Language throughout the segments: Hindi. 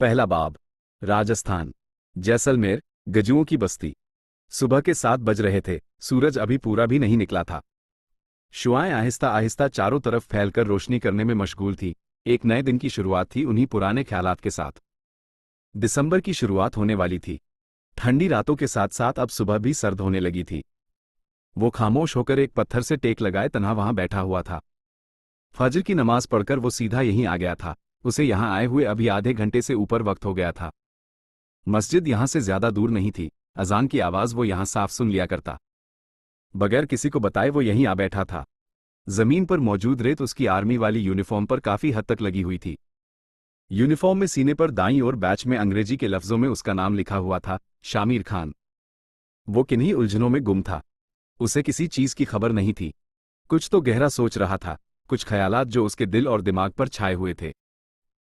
पहला बाब। राजस्थान, जैसलमेर, गजुओं की बस्ती। सुबह के 7 बज रहे थे, सूरज अभी पूरा भी नहीं निकला था। शुआएं आहिस्ता आहिस्ता चारों तरफ फैलकर रोशनी करने में मशगूल थी। एक नए दिन की शुरुआत थी उन्हीं पुराने ख्यालात के साथ। दिसंबर की शुरुआत होने वाली थी। ठंडी रातों के साथ साथ अब सुबह भी सर्द होने लगी थी। वो खामोश होकर एक पत्थर से टेक लगाए तन्हा वहां बैठा हुआ था। फजर की नमाज पढ़कर वो सीधा यहीं आ गया था। उसे यहां आए हुए अभी आधे घंटे से ऊपर वक्त हो गया था। मस्जिद यहां से ज्यादा दूर नहीं थी। अजान की आवाज वो यहां साफ सुन लिया करता। बगैर किसी को बताए वो यहीं आ बैठा था। जमीन पर मौजूद रेत उसकी आर्मी वाली यूनिफॉर्म पर काफी हद तक लगी हुई थी। यूनिफॉर्म में सीने पर दाईं और बैच में अंग्रेजी के लफ्जों में उसका नाम लिखा हुआ था, शामिर खान। वो किन्हीं उलझनों में गुम था। उसे किसी चीज की खबर नहीं थी। कुछ तो गहरा सोच रहा था, कुछ ख्यालात जो उसके दिल और दिमाग पर छाए हुए थे,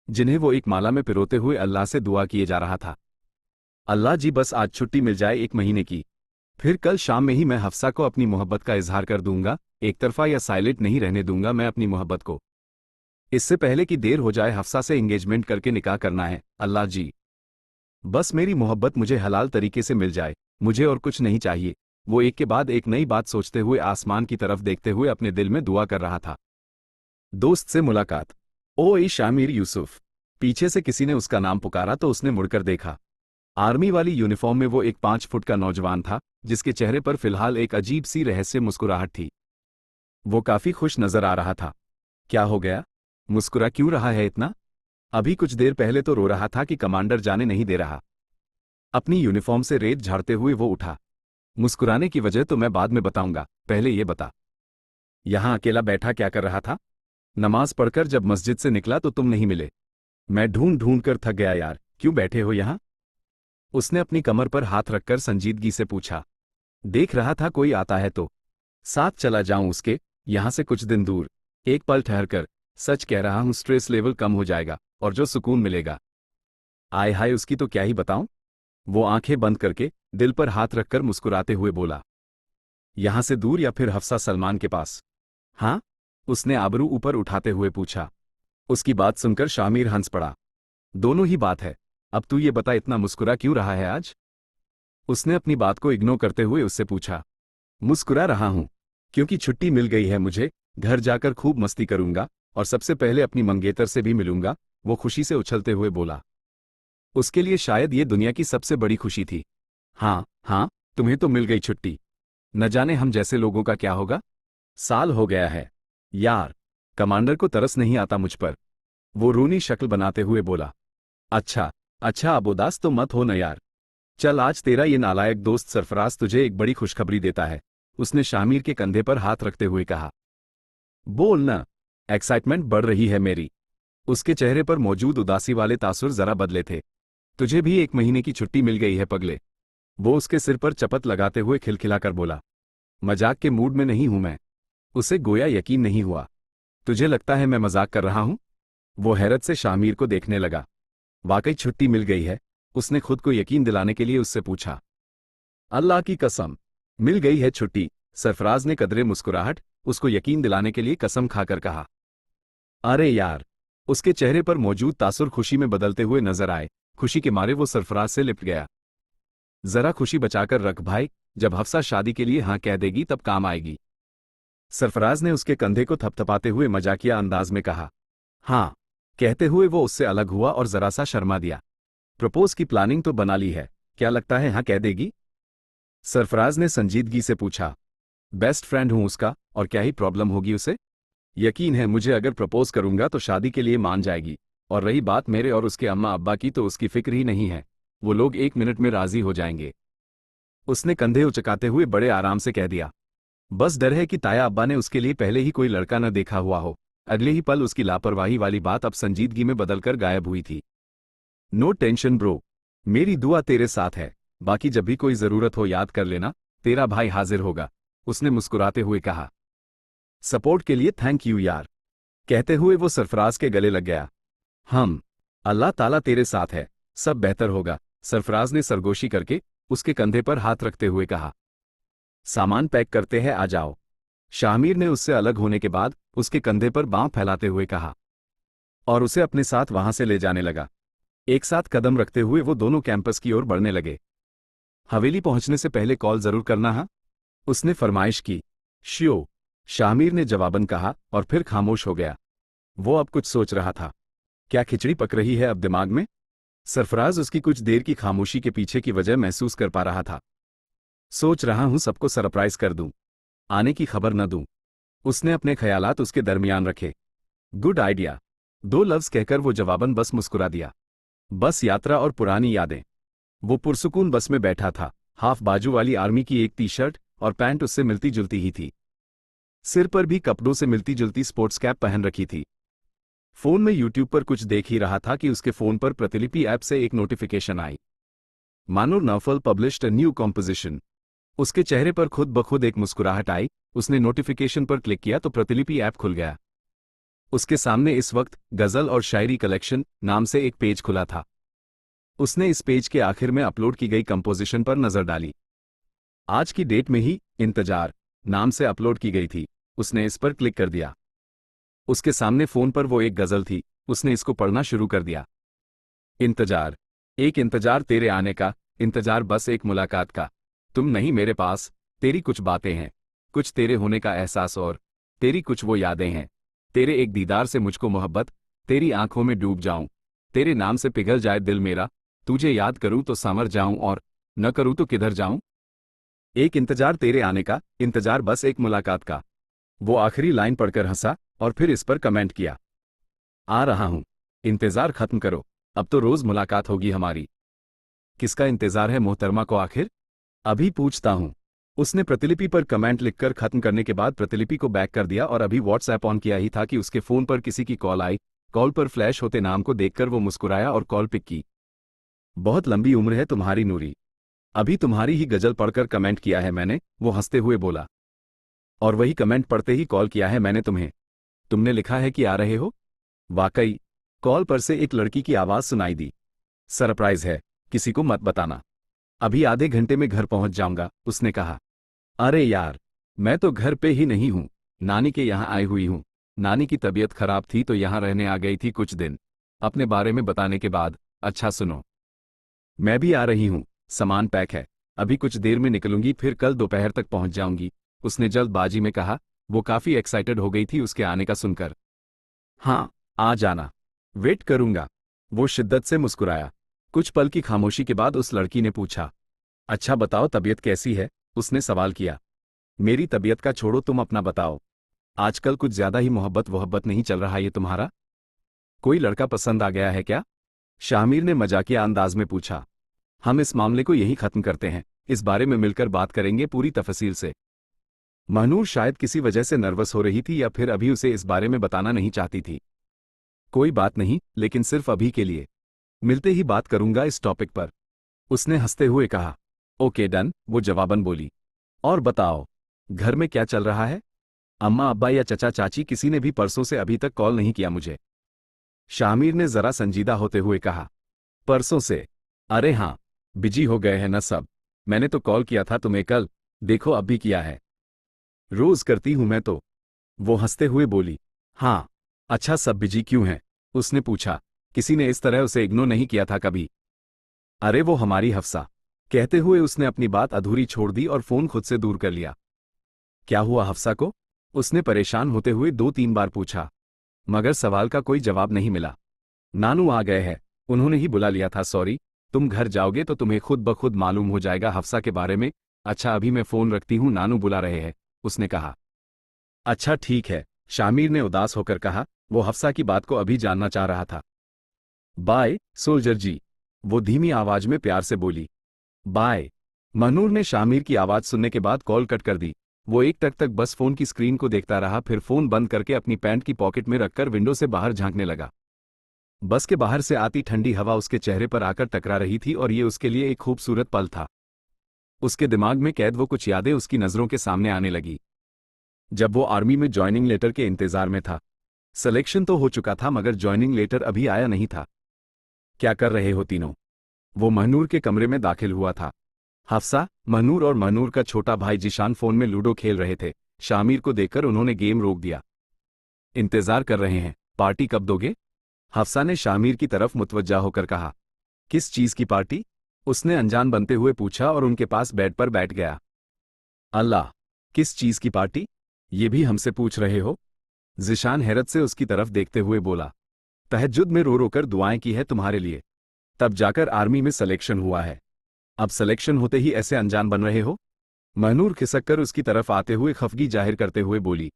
जिन्हें वो एक माला में पिरोते हुए अल्लाह से दुआ किए जा रहा था। अल्लाह जी, बस आज छुट्टी मिल जाए 1 महीने की, फिर कल शाम में ही मैं हफ्सा को अपनी मोहब्बत का इजहार कर दूंगा। एक तरफा या साइलेंट नहीं रहने दूंगा मैं अपनी मोहब्बत को। इससे पहले कि देर हो जाए हफ्सा से एंगेजमेंट करके निकाह करना है। अल्लाह जी, बस मेरी मोहब्बत मुझे हलाल तरीके से मिल जाए, मुझे और कुछ नहीं चाहिए। वो एक के बाद एक नई बात सोचते हुए आसमान की तरफ देखते हुए अपने दिल में दुआ कर रहा था। दोस्त से मुलाकात। ओ ए शामिर यूसुफ। पीछे से किसी ने उसका नाम पुकारा तो उसने मुड़कर देखा। आर्मी वाली यूनिफॉर्म में वो एक 5 फुट का नौजवान था, जिसके चेहरे पर फिलहाल एक अजीब सी रहस्य मुस्कुराहट थी। वो काफी खुश नजर आ रहा था। क्या हो गया? मुस्कुरा क्यों रहा है इतना? अभी कुछ देर पहले तो रो रहा था कि कमांडर जाने नहीं दे रहा। अपनी यूनिफॉर्म से रेत झाड़ते हुए वो उठा। मुस्कुराने की वजह तो मैं बाद में बताऊंगा, पहले ये बता, यहां अकेला बैठा क्या कर रहा था? नमाज पढ़कर जब मस्जिद से निकला तो तुम नहीं मिले। मैं ढूंढ ढूंढ कर थक गया यार, क्यों बैठे हो यहां? उसने अपनी कमर पर हाथ रखकर संजीदगी से पूछा। देख रहा था कोई आता है तो साथ चला जाऊं उसके, यहां से कुछ दिन दूर। एक पल ठहर कर, सच कह रहा हूं, स्ट्रेस लेवल कम हो जाएगा और जो सुकून मिलेगा, आय हाय उसकी तो क्या ही बताऊं। वो आंखें बंद करके दिल पर हाथ रखकर मुस्कुराते हुए बोला। यहां से दूर या फिर हफ्सा सलमान के पास? हाँ? उसने आबरू ऊपर उठाते हुए पूछा। उसकी बात सुनकर शामिर हंस पड़ा। दोनों ही बात है। अब तू ये बता, इतना मुस्कुरा क्यों रहा है आज? उसने अपनी बात को इग्नोर करते हुए उससे पूछा। मुस्कुरा रहा हूं क्योंकि छुट्टी मिल गई है मुझे। घर जाकर खूब मस्ती करूंगा और सबसे पहले अपनी मंगेतर से भी मिलूंगा। वो खुशी से उछलते हुए बोला। उसके लिए शायद ये दुनिया की सबसे बड़ी खुशी थी। हाँ हाँ, तुम्हें तो मिल गई छुट्टी। न जाने हम जैसे लोगों का क्या होगा। साल हो गया है यार, कमांडर को तरस नहीं आता मुझ पर। वो रूनी शक्ल बनाते हुए बोला। अच्छा अच्छा, अब उदास तो मत हो न यार। चल, आज तेरा ये नालायक दोस्त सरफराज तुझे एक बड़ी खुशखबरी देता है। उसने शामिर के कंधे पर हाथ रखते हुए कहा। बोल न, एक्साइटमेंट बढ़ रही है मेरी। उसके चेहरे पर मौजूद उदासी वाले तासुर जरा बदले थे। तुझे भी 1 महीने की छुट्टी मिल गई है पगले। वो उसके सिर पर चपत लगाते हुए खिलखिलाकर बोला। मजाक के मूड में नहीं हूं मैं। उसे गोया यकीन नहीं हुआ। तुझे लगता है मैं मजाक कर रहा हूं? वो हैरत से शामिर को देखने लगा। वाकई छुट्टी मिल गई है? उसने खुद को यकीन दिलाने के लिए उससे पूछा। अल्लाह की कसम, मिल गई है छुट्टी। सरफराज ने कदरे मुस्कुराहट उसको यकीन दिलाने के लिए कसम खाकर कहा। अरे यार! उसके चेहरे पर मौजूद तासुर खुशी में बदलते हुए नजर आए। खुशी के मारे वो सरफराज से लिपट गया। जरा खुशी बचाकर रख भाई, जब हफ्सा शादी के लिए हां कह देगी तब काम आएगी। सरफराज ने उसके कंधे को थपथपाते हुए मजाकिया अंदाज में कहा। हाँ कहते हुए वो उससे अलग हुआ और जरा सा शर्मा दिया। प्रपोज की प्लानिंग तो बना ली है, क्या लगता है हां कह देगी? सरफराज ने संजीदगी से पूछा। बेस्ट फ्रेंड हूं उसका, और क्या ही प्रॉब्लम होगी उसे? यकीन है मुझे, अगर प्रपोज करूंगा तो शादी के लिए मान जाएगी। और रही बात मेरे और उसके अम्मा अब्बा की, तो उसकी फिक्र ही नहीं है। वो लोग 1 मिनट में राजी हो जाएंगे। उसने कंधे उचकाते हुए बड़े आराम से कह दिया। बस डर है कि ताया अब्बा ने उसके लिए पहले ही कोई लड़का न देखा हुआ हो। अगले ही पल उसकी लापरवाही वाली बात अब संजीदगी में बदलकर गायब हुई थी। नो टेंशन ब्रो, मेरी दुआ तेरे साथ है। बाकी जब भी कोई जरूरत हो याद कर लेना, तेरा भाई हाजिर होगा। उसने मुस्कुराते हुए कहा। सपोर्ट के लिए थैंक यू यार। कहते हुए वो सरफराज के गले लग गया। अल्लाह ताला तेरे साथ है, सब बेहतर होगा। सरफराज ने सरगोशी करके उसके कंधे पर हाथ रखते हुए कहा। सामान पैक करते हैं, आ जाओ। शामिर ने उससे अलग होने के बाद उसके कंधे पर बांह फैलाते हुए कहा और उसे अपने साथ वहां से ले जाने लगा। एक साथ कदम रखते हुए वो दोनों कैंपस की ओर बढ़ने लगे। हवेली पहुंचने से पहले कॉल जरूर करना हा, उसने फरमाइश की। श्यो, शामिर ने जवाबन कहा और फिर खामोश हो गया। वो अब कुछ सोच रहा था। क्या खिचड़ी पक रही है अब दिमाग में? सरफराज उसकी कुछ देर की खामोशी के पीछे की वजह महसूस कर पा रहा था। सोच रहा हूं सबको सरप्राइज कर दूं, आने की खबर न दूं। उसने अपने ख्यालात उसके दरमियान रखे। गुड आइडिया, दो लफ्ज कहकर वो जवाबन बस मुस्कुरा दिया। बस यात्रा और पुरानी यादें। वो पुरसुकून बस में बैठा था। हाफ बाजू वाली आर्मी की एक टी शर्ट और पैंट उससे मिलती जुलती ही थी। सिर पर भी कपड़ों से मिलती जुलती स्पोर्ट्स कैप पहन रखी थी। फोन में यूट्यूब पर कुछ देख ही रहा था कि उसके फोन पर प्रतिलिपि ऐप से एक नोटिफिकेशन आई। Manoor Naufal published a new composition. उसके चेहरे पर खुद ब खुद एक मुस्कुराहट आई। उसने नोटिफिकेशन पर क्लिक किया तो प्रतिलिपि ऐप खुल गया। उसके सामने इस वक्त गजल और शायरी कलेक्शन नाम से एक पेज खुला था। उसने इस पेज के आखिर में अपलोड की गई कंपोजिशन पर नजर डाली। आज की डेट में ही इंतजार नाम से अपलोड की गई थी। उसने इस पर क्लिक कर दिया। उसके सामने फोन पर वो एक गजल थी। उसने इसको पढ़ना शुरू कर दिया। इंतजार, एक इंतजार तेरे आने का, इंतजार बस एक मुलाकात का। तुम नहीं मेरे पास, तेरी कुछ बातें हैं, कुछ तेरे होने का एहसास और तेरी कुछ वो यादें हैं। तेरे एक दीदार से मुझको मोहब्बत, तेरी आंखों में डूब जाऊं, तेरे नाम से पिघल जाए दिल मेरा। तुझे याद करूं तो संवर जाऊं और न करूं तो किधर जाऊं। एक इंतजार तेरे आने का, इंतजार बस एक मुलाकात का। वो आखिरी लाइन पढ़कर हंसा और फिर इस पर कमेंट किया। आ रहा हूं, इंतजार खत्म करो, अब तो रोज मुलाकात होगी हमारी। किसका इंतजार है मोहतरमा को आखिर? अभी पूछता हूं। उसने प्रतिलिपि पर कमेंट लिखकर खत्म करने के बाद प्रतिलिपि को बैक कर दिया और अभी व्हाट्सएप ऑन किया ही था कि उसके फोन पर किसी की कॉल आई। कॉल पर फ्लैश होते नाम को देखकर वो मुस्कुराया और कॉल पिक की। बहुत लंबी उम्र है तुम्हारी नूरी, अभी तुम्हारी ही गजल पढ़कर कमेंट किया है मैंने, वो हंसते हुए बोला। और वही कमेंट पढ़ते ही कॉल किया है मैंने तुम्हें। तुमने लिखा है कि आ रहे हो? वाकई, कॉल पर से एक लड़की की आवाज सुनाई दी। सरप्राइज है, किसी को मत बताना। अभी आधे घंटे में घर पहुंच जाऊंगा, उसने कहा। अरे यार, मैं तो घर पे ही नहीं हूं, नानी के यहाँ आई हुई हूं। नानी की तबीयत खराब थी तो यहाँ रहने आ गई थी कुछ दिन। अपने बारे में बताने के बाद, अच्छा सुनो, मैं भी आ रही हूं, सामान पैक है, अभी कुछ देर में निकलूंगी, फिर कल दोपहर तक पहुंच जाऊंगी, उसने जल्दबाजी में कहा। वो काफी एक्साइटेड हो गई थी उसके आने का सुनकर। हाँ, आ जाना, वेट करूंगा, वो शिद्दत से मुस्कुराया। कुछ पल की खामोशी के बाद उस लड़की ने पूछा, अच्छा बताओ तबीयत कैसी है? उसने सवाल किया। मेरी तबीयत का छोड़ो, तुम अपना बताओ। आजकल कुछ ज्यादा ही मोहब्बत नहीं चल रहा ये तुम्हारा? कोई लड़का पसंद आ गया है क्या? शामिर ने मजाकिया अंदाज में पूछा। हम इस मामले को यहीं खत्म करते हैं, इस बारे में मिलकर बात करेंगे पूरी तफसील से। महनूर शायद किसी वजह से नर्वस हो रही थी या फिर अभी उसे इस बारे में बताना नहीं चाहती थी। कोई बात नहीं, लेकिन सिर्फ अभी के लिए, मिलते ही बात करूंगा इस टॉपिक पर, उसने हंसते हुए कहा। ओके डन, वो जवाबन बोली। और बताओ, घर में क्या चल रहा है? अम्मा अब्बा या चचा चाची किसी ने भी परसों से अभी तक कॉल नहीं किया मुझे, शामिर ने जरा संजीदा होते हुए कहा। परसों से? अरे हाँ, बिजी हो गए हैं ना सब। मैंने तो कॉल किया था तुम्हें कल, देखो अब भी किया है। रोज करती हूं मैं तो, वो हंसते हुए बोली। हाँ, अच्छा सब बिजी क्यों हैं? उसने पूछा। किसी ने इस तरह उसे इग्नोर नहीं किया था कभी। अरे वो हमारी हफ्सा, कहते हुए उसने अपनी बात अधूरी छोड़ दी और फोन खुद से दूर कर लिया। क्या हुआ हफ्सा को? उसने परेशान होते हुए 2-3 बार पूछा, मगर सवाल का कोई जवाब नहीं मिला। नानू आ गए हैं, उन्होंने ही बुला लिया था। सॉरी, तुम घर जाओगे तो तुम्हें खुद ब खुद मालूम हो जाएगा हफ्सा के बारे में। अच्छा अभी मैं फोन रखती हूँ, नानू बुला रहे हैं, उसने कहा। अच्छा ठीक है, शामिर ने उदास होकर कहा। वो हफ्सा की बात को अभी जानना चाह रहा था। बाय सोल्जर जी, वो धीमी आवाज में प्यार से बोली। बाय। महनूर ने शामिर की आवाज सुनने के बाद कॉल कट कर दी। वो एक टक तक बस फोन की स्क्रीन को देखता रहा, फिर फोन बंद करके अपनी पैंट की पॉकेट में रखकर विंडो से बाहर झांकने लगा। बस के बाहर से आती ठंडी हवा उसके चेहरे पर आकर टकरा रही थी और ये उसके लिए एक खूबसूरत पल था। उसके दिमाग में कैद वो कुछ यादें उसकी नजरों के सामने आने लगी। जब वो आर्मी में ज्वाइनिंग लेटर के इंतजार में था। सिलेक्शन तो हो चुका था मगर ज्वाइनिंग लेटर अभी आया नहीं था। क्या कर रहे हो तीनों? वो महनूर के कमरे में दाखिल हुआ था। हफ्सा, महनूर और महनूर का छोटा भाई जिशान फोन में लूडो खेल रहे थे। शामिर को देखकर उन्होंने गेम रोक दिया। इंतजार कर रहे हैं, पार्टी कब दोगे? हफ्सा ने शामिर की तरफ मुतवज्जा होकर कहा। किस चीज की पार्टी? उसने अनजान बनते हुए पूछा और उनके पास बेड पर बैठ गया। अल्लाह, किस चीज की पार्टी? ये भी हमसे पूछ रहे हो? ज़िशान हैरत से उसकी तरफ देखते हुए बोला। तहज्जुद में रो रो कर दुआएं की है तुम्हारे लिए, तब जाकर आर्मी में सिलेक्शन हुआ है। अब सिलेक्शन होते ही ऐसे अनजान बन रहे हो? महनूर खिसक कर उसकी तरफ आते हुए खफगी जाहिर करते हुए बोली।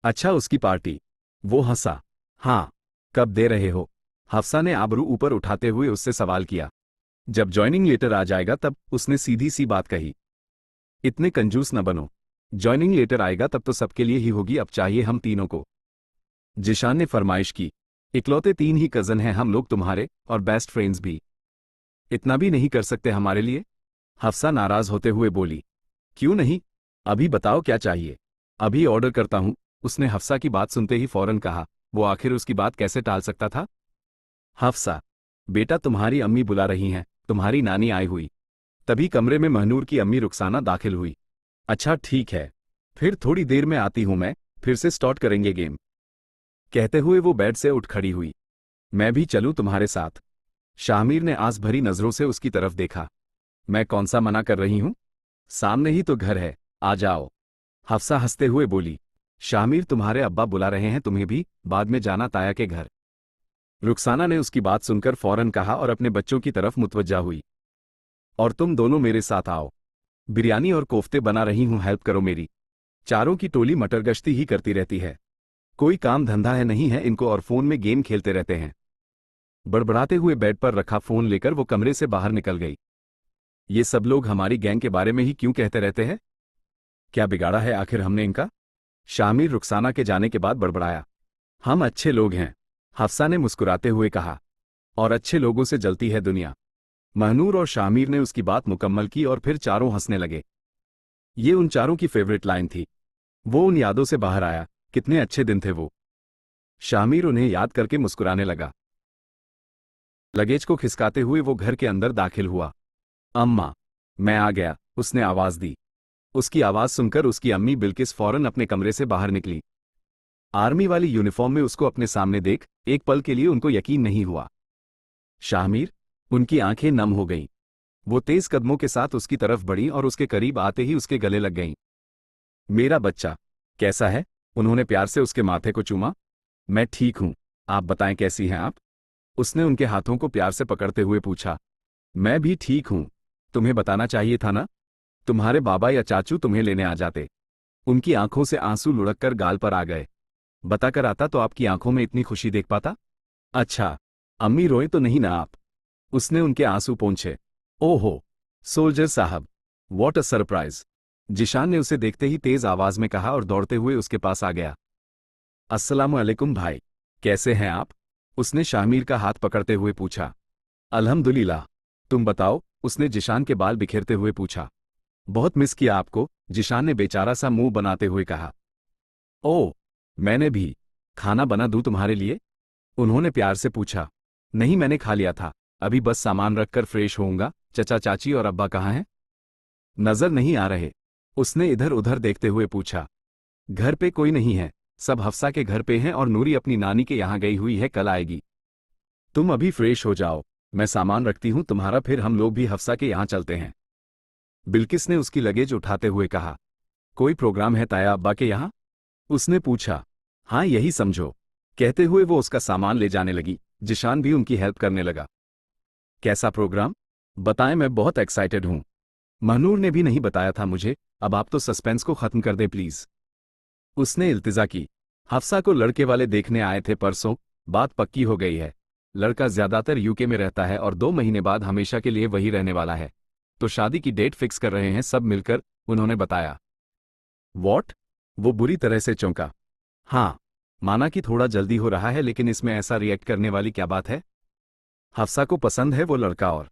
अच्छा, उसकी पार्टी? वो हंसा। हाँ, कब दे रहे हो? हफ्सा ने आबरू ऊपर उठाते हुए उससे सवाल किया। जब जॉइनिंग लेटर आ जाएगा तब, उसने सीधी सी बात कही। इतने कंजूस न बनो, जॉइनिंग लेटर आएगा तब तो सबके लिए ही होगी, अब चाहिए हम तीनों को। जिशान ने फरमाइश की। इकलौते 3 ही कजन हैं हम लोग तुम्हारे, और बेस्ट फ्रेंड्स भी। इतना भी नहीं कर सकते हमारे लिए? हफ्सा नाराज होते हुए बोली। क्यों नहीं? अभी बताओ क्या चाहिए, अभी ऑर्डर करता हूं। उसने हफ्सा की बात सुनते ही फौरन कहा। वो आखिर उसकी बात कैसे टाल सकता था? हफ्सा, बेटा तुम्हारी अम्मी बुला रही हैं, तुम्हारी नानी आई हुई। तभी कमरे में महनूर की अम्मी रुखसाना दाखिल हुई। अच्छा ठीक है, फिर थोड़ी देर में आती हूं मैं, फिर से स्टार्ट करेंगे गेम। कहते हुए वो बेड से उठ खड़ी हुई। मैं भी चलूं तुम्हारे साथ? शामिर ने आस भरी नजरों से उसकी तरफ देखा। मैं कौन सा मना कर रही हूं, सामने ही तो घर है, आ जाओ। हफ्सा हंसते हुए बोली। शामिर, तुम्हारे अब्बा बुला रहे हैं तुम्हें भी, बाद में जाना ताया के घर। रुखसाना ने उसकी बात सुनकर फौरन कहा और अपने बच्चों की तरफ मुतवज्जा हुई। और तुम दोनों मेरे साथ आओ, बिरयानी और कोफ्ते बना रही हूं, हेल्प करो मेरी। चारों की टोली मटरगश्ती ही करती रहती है, कोई काम धंधा है नहीं है इनको, और फोन में गेम खेलते रहते हैं। बड़बड़ाते हुए बेड पर रखा फोन लेकर वो कमरे से बाहर निकल गई। ये सब लोग हमारी गैंग के बारे में ही क्यों कहते रहते हैं? क्या बिगाड़ा है आखिर हमने इनका? शामिर रुखसाना के जाने के बाद बड़बड़ाया। हम अच्छे लोग हैं, हफ्सा ने मुस्कुराते हुए कहा, और अच्छे लोगों से जलती है दुनिया। महनूर और शामिर ने उसकी बात मुकम्मल की और फिर चारों हंसने लगे। ये उन चारों की फेवरेट लाइन थी। वो उन यादों से बाहर आया, कितने अच्छे दिन थे वो। शामिर उन्हें याद करके मुस्कुराने लगा। लगेज को खिसकाते हुए वो घर के अंदर दाखिल हुआ। अम्मा, मैं आ गया, उसने आवाज दी। उसकी आवाज सुनकर उसकी अम्मी बिल्किस फौरन अपने कमरे से बाहर निकली। आर्मी वाली यूनिफॉर्म में उसको अपने सामने देख एक पल के लिए उनको यकीन नहीं हुआ। शामिर, उनकी आंखें नम हो गईं। वो तेज कदमों के साथ उसकी तरफ बढ़ी और उसके करीब आते ही उसके गले लग गईं। मेरा बच्चा, कैसा है? उन्होंने प्यार से उसके माथे को चूमा। मैं ठीक हूं, आप बताएं कैसी हैं आप? उसने उनके हाथों को प्यार से पकड़ते हुए पूछा। मैं भी ठीक हूं, तुम्हें बताना चाहिए था ना, तुम्हारे बाबा या चाचू तुम्हें लेने आ जाते। उनकी आंखों से आंसू लुढ़ककर गाल पर आ गए। बताकर आता तो आपकी आंखों में इतनी खुशी देख पाता। अच्छा, अम्मी रोए तो नहीं ना आप? उसने उनके आंसू पोंछे। ओहो, सोल्जर साहब, व्हाट अ सरप्राइज। जिशान ने उसे देखते ही तेज आवाज में कहा और दौड़ते हुए उसके पास आ गया। अस्सलामु अलैकुम भाई, कैसे हैं आप? उसने शामिर का हाथ पकड़ते हुए पूछा। अल्हम्दुलिल्लाह, तुम बताओ, उसने जिशान के बाल बिखेरते हुए पूछा। बहुत मिस किया आपको, जिशान ने बेचारा सा मुंह बनाते हुए कहा। ओह, मैंने भी। खाना बना दूं तुम्हारे लिए? उन्होंने प्यार से पूछा। नहीं, मैंने खा लिया था, अभी बस सामान रखकर फ्रेश होऊंगा। चचा चाची और अब्बा कहाँ हैं? नजर नहीं आ रहे, उसने इधर उधर देखते हुए पूछा। घर पे कोई नहीं है, सब हफ्सा के घर पे हैं और नूरी अपनी नानी के यहाँ गई हुई है, कल आएगी। तुम अभी फ्रेश हो जाओ, मैं सामान रखती हूँ तुम्हारा, फिर हम लोग भी हफ्सा के यहाँ चलते हैं। बिल्किस ने उसकी लगेज उठाते हुए कहा। कोई प्रोग्राम है ताया अब्बा के यहाँ? उसने पूछा। हाँ, यही समझो। कहते हुए वो उसका सामान ले जाने लगी। जिशान भी उनकी हेल्प करने लगा। कैसा प्रोग्राम? बताएं, मैं बहुत एक्साइटेड हूं। महनूर ने भी नहीं बताया था मुझे, अब आप तो सस्पेंस को खत्म कर दें प्लीज। उसने इल्तिजा की। हफ्सा को लड़के वाले देखने आए थे परसों, बात पक्की हो गई है। लड़का ज्यादातर यूके में रहता है और 2 महीने बाद हमेशा के लिए वही रहने वाला है, तो शादी की डेट फिक्स कर रहे हैं सब मिलकर, उन्होंने बताया। वॉट? वो बुरी तरह से चौंका। हाँ, माना कि थोड़ा जल्दी हो रहा है, लेकिन इसमें ऐसा रिएक्ट करने वाली क्या बात है? हफ्सा को पसंद है वो लड़का, और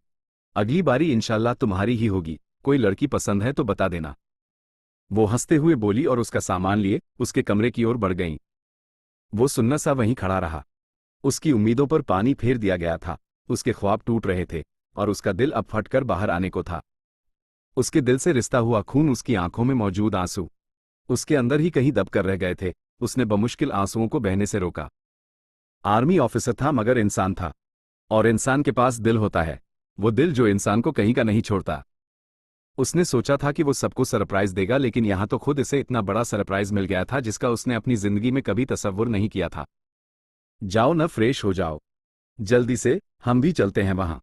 अगली बारी इंशाल्लाह तुम्हारी ही होगी। कोई लड़की पसंद है तो बता देना। वो हंसते हुए बोली और उसका सामान लिए उसके कमरे की ओर बढ़ गईं। वो सुन्ना सा वहीं खड़ा रहा। उसकी उम्मीदों पर पानी फेर दिया गया था, उसके ख्वाब टूट रहे थे और उसका दिल अब फटकर बाहर आने को था। उसके दिल से रिश्ता हुआ खून, उसकी आंखों में मौजूद आंसू उसके अंदर ही कहीं दब कर रह गए थे। उसने बमुश्किल आंसुओं को बहने से रोका। आर्मी ऑफिसर था मगर इंसान था, और इंसान के पास दिल होता है, वो दिल जो इंसान को कहीं का नहीं छोड़ता। उसने सोचा था कि वो सबको सरप्राइज देगा, लेकिन यहां तो खुद इसे इतना बड़ा सरप्राइज मिल गया था जिसका उसने अपनी जिंदगी में कभी तसव्वुर नहीं किया था। जाओ न, फ्रेश हो जाओ, जल्दी से, हम भी चलते हैं वहां।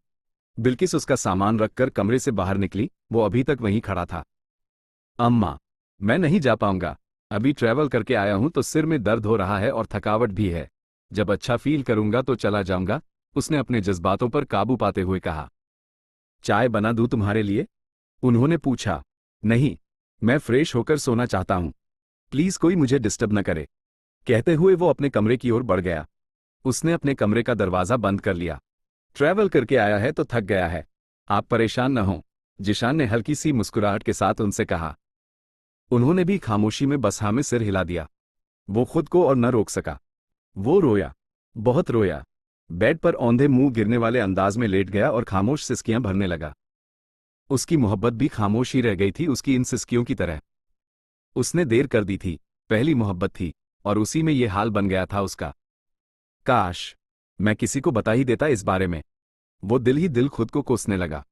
बिल्किस उसका सामान रखकर कमरे से बाहर निकली, वो अभी तक वहीं खड़ा था। अम्मा, मैं नहीं जा पाऊंगा, अभी ट्रैवल करके आया हूं तो सिर में दर्द हो रहा है और थकावट भी है, जब अच्छा फील करूंगा तो चला जाऊंगा, उसने अपने जज्बातों पर काबू पाते हुए कहा। चाय बना दूं तुम्हारे लिए? उन्होंने पूछा। नहीं, मैं फ्रेश होकर सोना चाहता हूं, प्लीज कोई मुझे डिस्टर्ब न करे, कहते हुए वो अपने कमरे की ओर बढ़ गया। उसने अपने कमरे का दरवाजा बंद कर लिया। ट्रैवल करके आया है तो थक गया है, आप परेशान न हों, जिशान ने हल्की सी मुस्कुराहट के साथ उनसे कहा। उन्होंने भी खामोशी में बस हाँ में सिर हिला दिया। वो खुद को और न रोक सका। वो रोया, बहुत रोया, बेड पर औंधे मुंह गिरने वाले अंदाज में लेट गया और खामोश सिसकियां भरने लगा। उसकी मोहब्बत भी खामोश ही रह गई थी उसकी इन सिसकियों की तरह। उसने देर कर दी थी, पहली मोहब्बत थी, और उसी में ये हाल बन गया था उसका। काश मैं किसी को बता ही देता इस बारे में। वो दिल ही दिल खुद को कोसने लगा।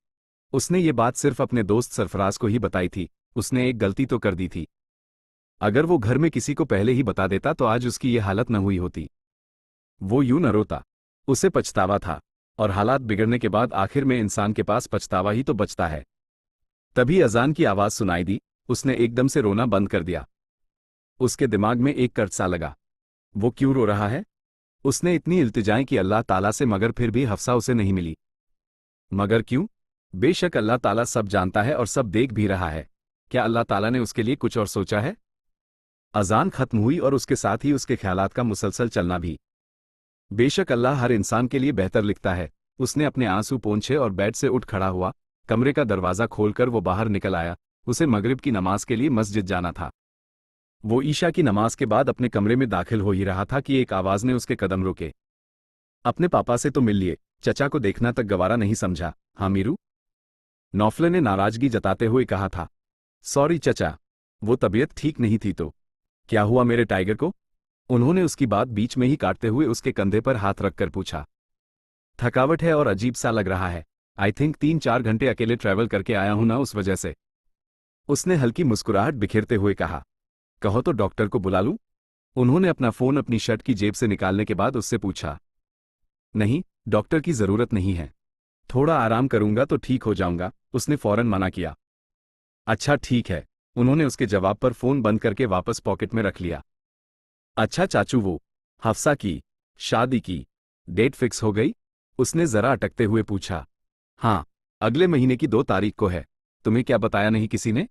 उसने ये बात सिर्फ अपने दोस्त सरफराज को ही बताई थी। उसने एक गलती तो कर दी थी। अगर वो घर में किसी को पहले ही बता देता तो आज उसकी ये हालत न हुई होती। वो यूं न रोता, उसे पछतावा था, और हालात बिगड़ने के बाद आखिर में इंसान के पास पछतावा ही तो बचता है। तभी अजान की आवाज सुनाई दी। उसने एकदम से रोना बंद कर दिया। उसके दिमाग में एक कर्ज सा लगा। वो क्यों रो रहा है? उसने इतनी इल्तिजाएं की अल्लाह ताला से, मगर फिर भी हफ्सा उसे नहीं मिली। मगर क्यों? बेशक अल्लाह ताला सब जानता है और सब देख भी रहा है। क्या अल्लाह ताला ने उसके लिए कुछ और सोचा है? अजान खत्म हुई और उसके साथ ही उसके ख्यालात का मुसलसल चलना भी। बेशक अल्लाह हर इंसान के लिए बेहतर लिखता है। उसने अपने आंसू पोंछे और बेड से उठ खड़ा हुआ। कमरे का दरवाजा खोलकर वो बाहर निकल आया। उसे मगरिब की नमाज के लिए मस्जिद जाना था। वो ईशा की नमाज के बाद अपने कमरे में दाखिल हो ही रहा था कि एक आवाज ने उसके कदम रोके। अपने पापा से तो मिल लिए, चचा को देखना तक गवारा नहीं समझा, हाँ मीरू? नौफले ने नाराजगी जताते हुए कहा था। सॉरी चचा, वो तबीयत ठीक नहीं थी तो। क्या हुआ मेरे टाइगर को? उन्होंने उसकी बात बीच में ही काटते हुए उसके कंधे पर हाथ रखकर पूछा। थकावट है और अजीब सा लग रहा है, आई थिंक 3-4 घंटे अकेले ट्रैवल करके आया हूं ना, उस वजह से। उसने हल्की मुस्कुराहट बिखेरते हुए कहा। कहो तो डॉक्टर को बुला लूं? उन्होंने अपना फोन अपनी शर्ट की जेब से निकालने के बाद उससे पूछा। नहीं, डॉक्टर की जरूरत नहीं है, थोड़ा आराम करूंगा तो ठीक हो जाऊंगा, उसने फौरन मना किया। अच्छा ठीक है, उन्होंने उसके जवाब पर फोन बंद करके वापस पॉकेट में रख लिया। अच्छा चाचू, वो हफ्सा की शादी की डेट फिक्स हो गई? उसने जरा अटकते हुए पूछा। हाँ, अगले महीने की 2 तारीख को है। तुम्हें क्या बताया नहीं किसी ने?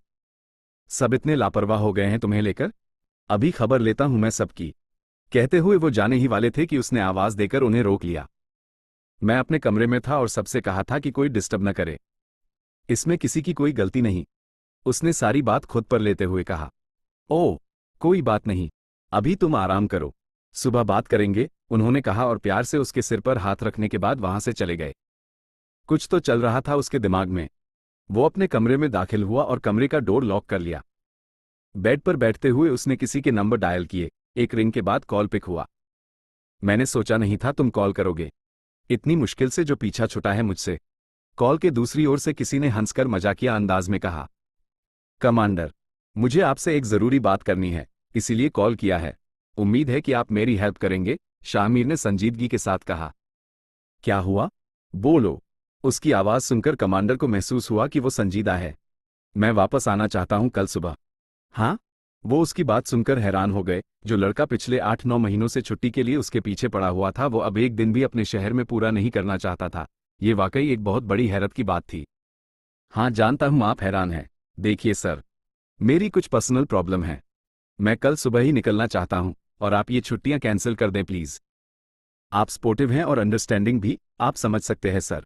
सब इतने लापरवाह हो गए हैं तुम्हें लेकर। अभी खबर लेता हूं मैं सबकी। कहते हुए वो जाने ही वाले थे कि उसने आवाज देकर उन्हें रोक लिया। मैं अपने कमरे में था और सबसे कहा था कि कोई डिस्टर्ब न करे, इसमें किसी की कोई गलती नहीं, उसने सारी बात खुद पर लेते हुए कहा। ओह, कोई बात नहीं, अभी तुम आराम करो, सुबह बात करेंगे, उन्होंने कहा और प्यार से उसके सिर पर हाथ रखने के बाद वहां से चले गए। कुछ तो चल रहा था उसके दिमाग में। वो अपने कमरे में दाखिल हुआ और कमरे का डोर लॉक कर लिया। बेड पर बैठते हुए उसने किसी के नंबर डायल किए। एक रिंग के बाद कॉल पिक हुआ। मैंने सोचा नहीं था तुम कॉल करोगे, इतनी मुश्किल से जो पीछा छुटा है मुझसे। कॉल के दूसरी ओर से किसी ने हंसकर मजाकिया अंदाज में कहा। कमांडर, मुझे आपसे एक जरूरी बात करनी है, इसीलिए कॉल किया है। उम्मीद है कि आप मेरी हेल्प करेंगे, शामिर ने संजीदगी के साथ कहा। क्या हुआ? बोलो। उसकी आवाज सुनकर कमांडर को महसूस हुआ कि वो संजीदा है। मैं वापस आना चाहता हूं कल सुबह। हाँ? वो उसकी बात सुनकर हैरान हो गए। जो लड़का पिछले 8-9 महीनों से छुट्टी के लिए उसके पीछे पड़ा हुआ था, वो अब एक दिन भी अपने शहर में पूरा नहीं करना चाहता था। ये वाकई एक बहुत बड़ी हैरत की बात थी। हाँ जानता हूं आप हैरान हैं। देखिए सर, मेरी कुछ पर्सनल प्रॉब्लम है। मैं कल सुबह ही निकलना चाहता हूं और आप ये छुट्टियां कैंसिल कर दें प्लीज। आप स्पोर्टिव हैं और अंडरस्टैंडिंग भी, आप समझ सकते हैं सर।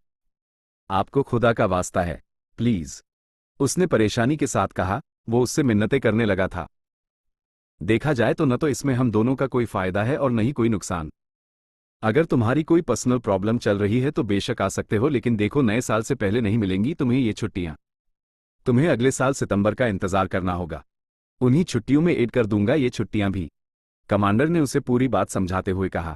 आपको खुदा का वास्ता है, प्लीज, उसने परेशानी के साथ कहा। वो उससे मिन्नतें करने लगा था। देखा जाए तो न तो इसमें हम दोनों का कोई फायदा है और न ही कोई नुकसान। अगर तुम्हारी कोई पर्सनल प्रॉब्लम चल रही है तो बेशक आ सकते हो, लेकिन देखो नए साल से पहले नहीं मिलेंगी तुम्हें ये छुट्टियां। तुम्हें अगले साल सितंबर का इंतजार करना होगा। उन्हीं छुट्टियों में ऐड कर दूंगा ये छुट्टियां भी। कमांडर ने उसे पूरी बात समझाते हुए कहा।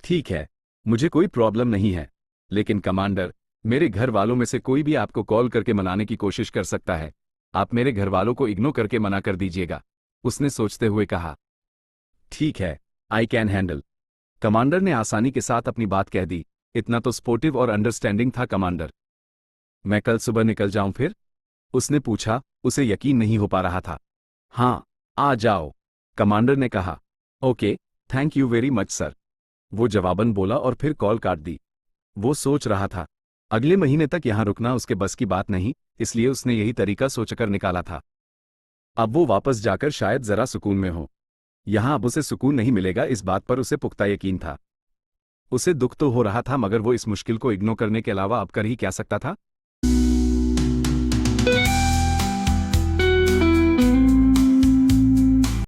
ठीक है, मुझे कोई प्रॉब्लम नहीं है, लेकिन कमांडर, मेरे घर वालों में से कोई भी आपको कॉल करके मनाने की कोशिश कर सकता है। आप मेरे घर वालों को इग्नोर करके मना कर दीजिएगा, उसने सोचते हुए कहा। ठीक है, आई कैन हैंडल। कमांडर ने आसानी के साथ अपनी बात कह दी। इतना तो स्पोर्टिव और अंडरस्टैंडिंग था कमांडर। मैं कल सुबह निकल जाऊं फिर? उसने पूछा, उसे यकीन नहीं हो पा रहा था। हाँ, आ जाओ, कमांडर ने कहा। Okay, thank you very much sir, वो जवाबन बोला और फिर कॉल काट दी। वो सोच रहा था, अगले महीने तक यहां रुकना उसके बस की बात नहीं, इसलिए उसने यही तरीका सोचकर निकाला था। अब वो वापस जाकर शायद जरा सुकून में हो। यहां अब उसे सुकून नहीं मिलेगा, इस बात पर उसे पुख्ता यकीन था। उसे दुख तो हो रहा था, मगर वो इस मुश्किल को इग्नोर करने के अलावा अब कर ही क्या सकता था।